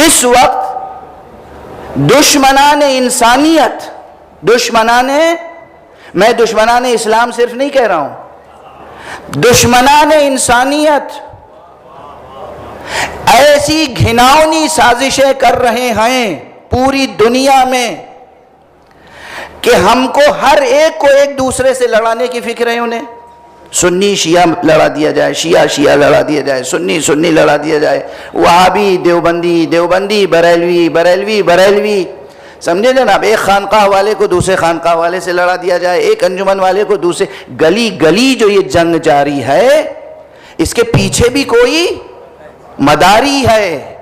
اس وقت دشمنان انسانیت، میں دشمنان اسلام صرف نہیں کہہ رہا ہوں، دشمنان انسانیت ایسی گھناؤنی سازشیں کر رہے ہیں پوری دنیا میں کہ ہم کو ہر ایک کو ایک دوسرے سے لڑانے کی فکر ہے انہیں۔ سنی شیعہ لڑا دیا جائے، شیعہ لڑا دیا جائے، سنی لڑا دیا جائے، وہابی دیوبندی، بریلوی، سمجھے جناب؟ ایک خانقاہ والے کو دوسرے خانقاہ والے سے لڑا دیا جائے، ایک انجمن والے کو دوسرے، گلی جو یہ جنگ جاری ہے اس کے پیچھے بھی کوئی مداری ہے۔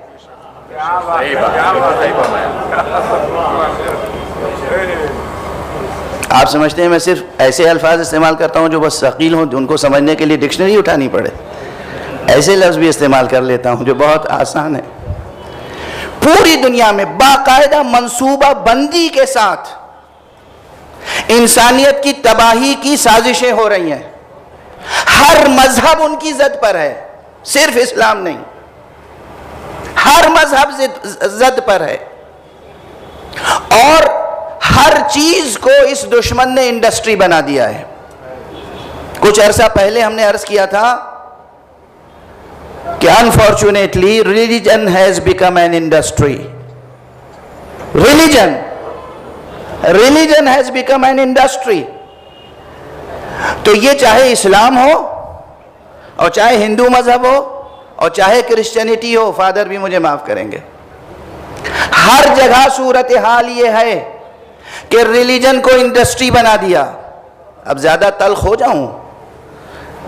آپ سمجھتے ہیں میں صرف ایسے الفاظ استعمال کرتا ہوں جو بس ثقیل ہوں، ان کو سمجھنے کے لیے ڈکشنری اٹھانی پڑے؟ ایسے لفظ بھی استعمال کر لیتا ہوں جو بہت آسان ہے۔ پوری دنیا میں باقاعدہ منصوبہ بندی کے ساتھ انسانیت کی تباہی کی سازشیں ہو رہی ہیں۔ ہر مذہب ان کی زد پر ہے، صرف اسلام نہیں، ہر مذہب زد پر ہے، اور ہر چیز کو اس دشمن نے انڈسٹری بنا دیا ہے۔ کچھ عرصہ پہلے ہم نے عرض کیا تھا کہ unfortunately religion has become an industry. Religion has become an industry. تو یہ چاہے اسلام ہو اور چاہے ہندو مذہب ہو اور چاہے کرسچینٹی ہو، فادر بھی مجھے معاف کریں گے، ہر جگہ صورتحال یہ ہے کہ ریلیجن کو انڈسٹری بنا دیا۔ اب زیادہ تلخ ہو جاؤں،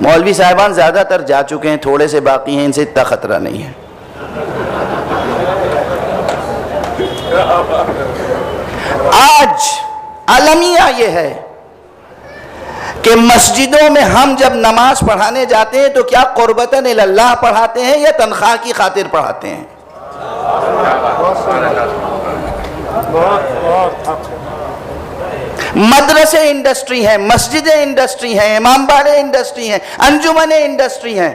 مولوی صاحبان زیادہ تر جا چکے ہیں، تھوڑے سے باقی ہیں، ان سے اتنا خطرہ نہیں ہے۔ آج المیہ یہ ہے کہ مسجدوں میں ہم جب نماز پڑھانے جاتے ہیں تو کیا قربتاً اللہ پڑھاتے ہیں یا تنخواہ کی خاطر پڑھاتے ہیں؟ مدرسے انڈسٹری ہیں، مسجدیں انڈسٹری ہیں، امام باڑے انڈسٹری ہیں، انجمنیں انڈسٹری ہیں،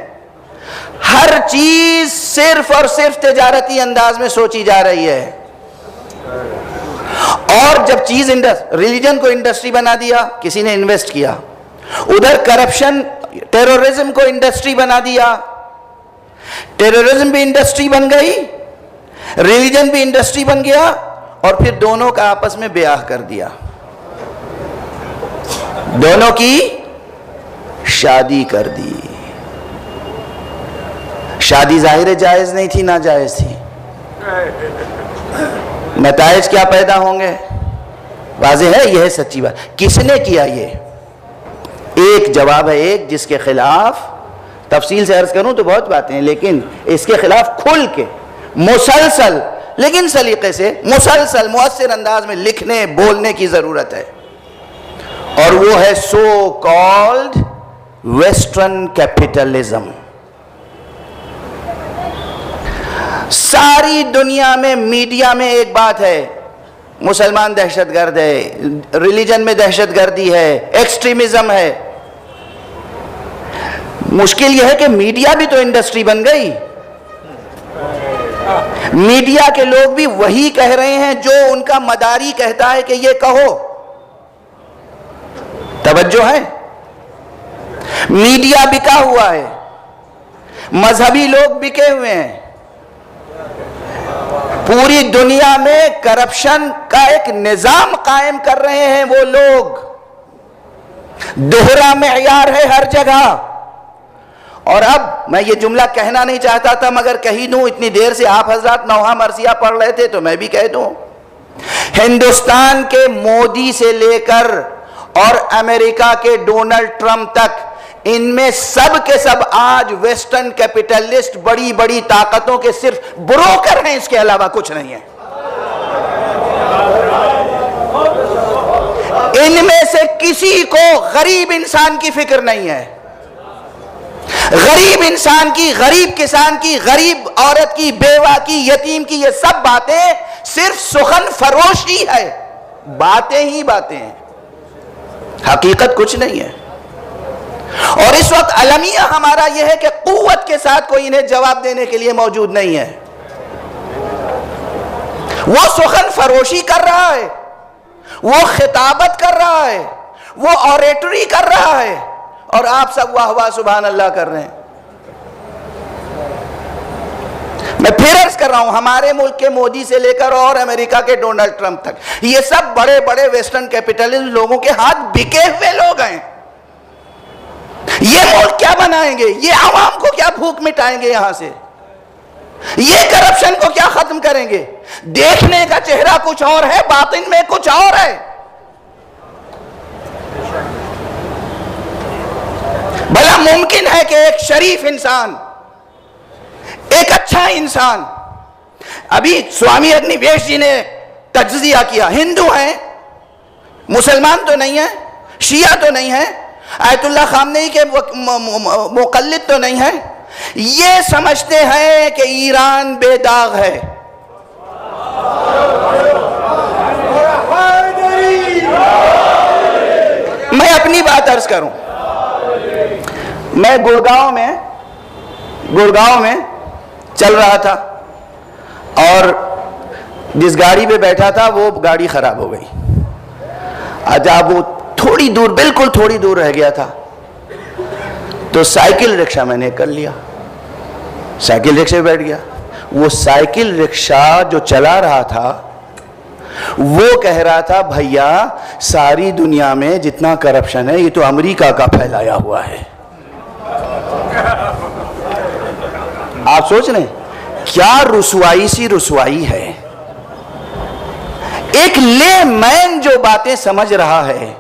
ہر چیز صرف اور صرف تجارتی انداز میں سوچی جا رہی ہے۔ اور جب ریلیجن کو انڈسٹری بنا دیا، کسی نے انویسٹ کیا، ادھر کرپشن ٹیرورزم کو انڈسٹری بنا دیا، ٹیرورزم بھی انڈسٹری بن گئی، ریلیجن بھی انڈسٹری بن گیا، اور پھر دونوں کا آپس میں بیاہ کر دیا، دونوں کی شادی کر دی۔ شادی ظاہر جائز نہیں تھی، ناجائز تھی۔ نتائج کیا پیدا ہوں گے واضح ہے، یہ ہے سچی بات۔ کس نے کیا؟ یہ ایک جواب ہے، ایک جس کے خلاف تفصیل سے عرض کروں تو بہت باتیں ہیں، لیکن اس کے خلاف کھل کے مسلسل لیکن سلیقے سے مسلسل مؤثر انداز میں لکھنے بولنے کی ضرورت ہے، اور وہ ہے سو کالڈ ویسٹرن کیپٹلزم۔ ساری دنیا میں میڈیا میں ایک بات ہے، مسلمان دہشت گرد ہے، ریلیجن میں دہشت گردی ہے، ایکسٹریمزم ہے۔ مشکل یہ ہے کہ میڈیا بھی تو انڈسٹری بن گئی، میڈیا کے لوگ بھی وہی کہہ رہے ہیں جو ان کا مداری کہتا ہے کہ یہ کہو۔ توجہ ہے، میڈیا بکا ہوا ہے، مذہبی لوگ بکے ہوئے ہیں، پوری دنیا میں کرپشن کا ایک نظام قائم کر رہے ہیں وہ لوگ، دوہرا معیار ہے ہر جگہ۔ اور اب میں یہ جملہ کہنا نہیں چاہتا تھا مگر کہی دوں، اتنی دیر سے آپ حضرات نوحہ مرثیہ پڑھ رہے تھے تو میں بھی کہہ دوں، ہندوستان کے مودی سے لے کر اور امریکہ کے ڈونلڈ ٹرمپ تک، ان میں سب کے سب آج ویسٹرن کیپٹلسٹ بڑی بڑی طاقتوں کے صرف بروکر ہیں، اس کے علاوہ کچھ نہیں ہے۔ ان میں سے کسی کو غریب انسان کی فکر نہیں ہے، غریب انسان کی، غریب کسان کی، غریب عورت کی، بیوہ کی، یتیم کی، یہ سب باتیں صرف سخن فروشی ہے، باتیں ہی باتیں ہیں، حقیقت کچھ نہیں ہے۔ اور اس وقت المیہ ہمارا یہ ہے کہ قوت کے ساتھ کوئی انہیں جواب دینے کے لیے موجود نہیں ہے۔ وہ سخن فروشی کر رہا ہے، وہ خطابت کر رہا ہے، وہ اوریٹری کر رہا ہے، اور آپ سب واہ واہ سبحان اللہ کر رہے ہیں۔ میں پھر عرض کر رہا ہوں، ہمارے ملک کے مودی سے لے کر اور امریکہ کے ڈونلڈ ٹرمپ تک، یہ سب بڑے بڑے ویسٹرن کیپٹلسٹ لوگوں کے ہاتھ بکے ہوئے لوگ ہیں۔ یہ ملک کیا بنائیں گے؟ یہ عوام کو کیا بھوک مٹائیں گے یہاں سے؟ یہ کرپشن کو کیا ختم کریں گے؟ دیکھنے کا چہرہ کچھ اور ہے، باطن میں کچھ اور ہے۔ بھلا ممکن ہے کہ ایک شریف انسان، ایک اچھا انسان، ابھی سوامی اگنیویش جی نے تجزیہ کیا، ہندو ہیں، مسلمان تو نہیں ہیں، شیعہ تو نہیں ہیں، آیت اللہ خامنئی کے مقلد تو نہیں ہیں، یہ سمجھتے ہیں کہ ایران بے داغ ہے۔ میں اپنی بات عرض کروں، میں گڑگاؤں میں چل رہا تھا، اور جس گاڑی پہ بیٹھا تھا وہ گاڑی خراب ہو گئی۔ جب وہ تھوڑی دور، بالکل تھوڑی دور رہ گیا تھا، تو سائیکل رکشہ میں نے کر لیا، سائیکل رکشے پہ بیٹھ گیا۔ وہ سائیکل رکشہ جو چلا رہا تھا وہ کہہ رہا تھا، بھیا ساری دنیا میں جتنا کرپشن ہے یہ تو امریکہ کا پھیلایا ہوا ہے۔ آپ سوچ رہے ہیں کیا رسوائی سی رسوائی ہے؟ ایک لے مین جو باتیں سمجھ رہا ہے،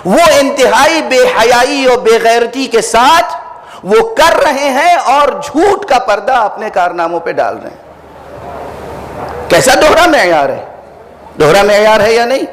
وہ انتہائی بے حیائی اور بے غیرتی کے ساتھ وہ کر رہے ہیں، اور جھوٹ کا پردہ اپنے کارناموں پہ ڈال رہے ہیں۔ کیسا دوہرا معیار ہے؟ دوہرا معیار ہے یا نہیں؟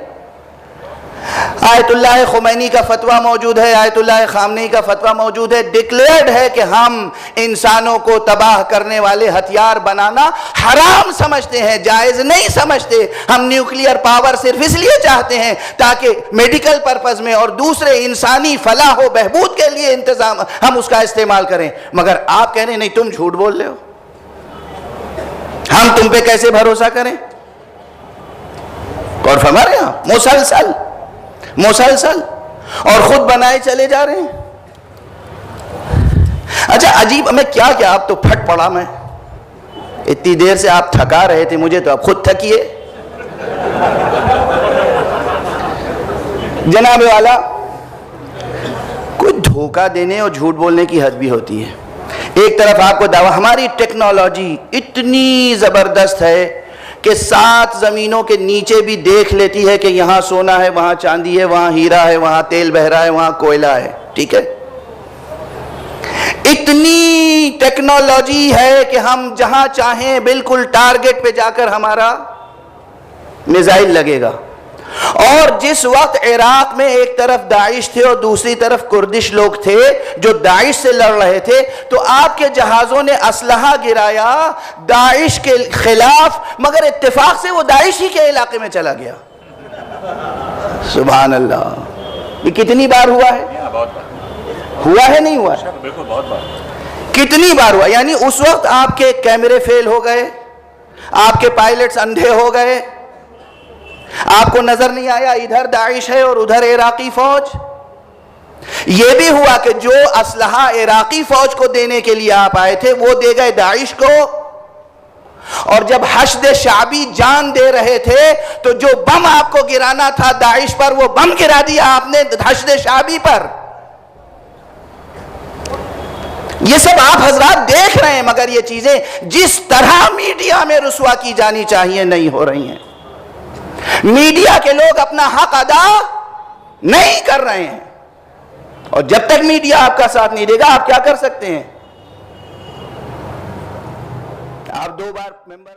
آیت اللہ خمینی کا فتویٰ موجود ہے، آیت اللہ خامنئی کا فتویٰ موجود ہے، ڈکلیئرڈ ہے کہ ہم انسانوں کو تباہ کرنے والے ہتھیار بنانا حرام سمجھتے ہیں، جائز نہیں سمجھتے۔ ہم نیوکلیئر پاور صرف اس لیے چاہتے ہیں تاکہ میڈیکل پرپز میں اور دوسرے انسانی فلاح و بہبود کے لیے انتظام ہم اس کا استعمال کریں۔ مگر آپ کہہ رہے ہیں نہیں، تم جھوٹ بول رہے ہو، ہم تم پہ کیسے بھروسہ کریں؟ اور فرما رہے ہیں مسلسل اور خود بنائے چلے جا رہے ہیں۔ اچھا عجیب، میں کیا آپ تو پھٹ پڑا، میں اتنی دیر سے آپ تھکا رہے تھے مجھے، تو آپ خود تھکیے۔ جناب والا، کوئی دھوکہ دینے اور جھوٹ بولنے کی حد بھی ہوتی ہے۔ ایک طرف آپ کو دعویٰ، ہماری ٹیکنالوجی اتنی زبردست ہے کہ 7 زمینوں کے نیچے بھی دیکھ لیتی ہے کہ یہاں سونا ہے، وہاں چاندی ہے، وہاں ہیرا ہے، وہاں تیل بہہ رہا ہے، وہاں کوئلہ ہے، ٹھیک ہے؟ اتنی ٹیکنالوجی ہے کہ ہم جہاں چاہیں بالکل ٹارگٹ پہ جا کر ہمارا میزائل لگے گا۔ اور جس وقت عراق میں ایک طرف داعش تھے اور دوسری طرف کردش لوگ تھے جو داعش سے لڑ رہے تھے، تو آپ کے جہازوں نے اسلحہ گرایا داعش کے خلاف، مگر اتفاق سے وہ داعش ہی کے علاقے میں چلا گیا۔ سبحان اللہ! یہ کتنی بار ہوا ہے؟ ہوا ہے نہیں ہوا ہے؟ بالکل بہت بار۔ کتنی بار ہوا؟ یعنی اس وقت آپ کے کیمرے فیل ہو گئے، آپ کے پائلٹس اندھے ہو گئے، آپ کو نظر نہیں آیا ادھر داعش ہے اور ادھر عراقی فوج۔ یہ بھی ہوا کہ جو اسلحہ عراقی فوج کو دینے کے لیے آپ آئے تھے وہ دے گئے داعش کو، اور جب حشد شعبی جان دے رہے تھے تو جو بم آپ کو گرانا تھا داعش پر، وہ بم گرا دیا آپ نے حشد شعبی پر۔ یہ سب آپ حضرات دیکھ رہے ہیں، مگر یہ چیزیں جس طرح میڈیا میں رسوا کی جانی چاہیے نہیں ہو رہی ہیں۔ میڈیا کے لوگ اپنا حق ادا نہیں کر رہے ہیں، اور جب تک میڈیا آپ کا ساتھ نہیں دے گا آپ کیا کر سکتے ہیں؟ آپ 2 بار ممبر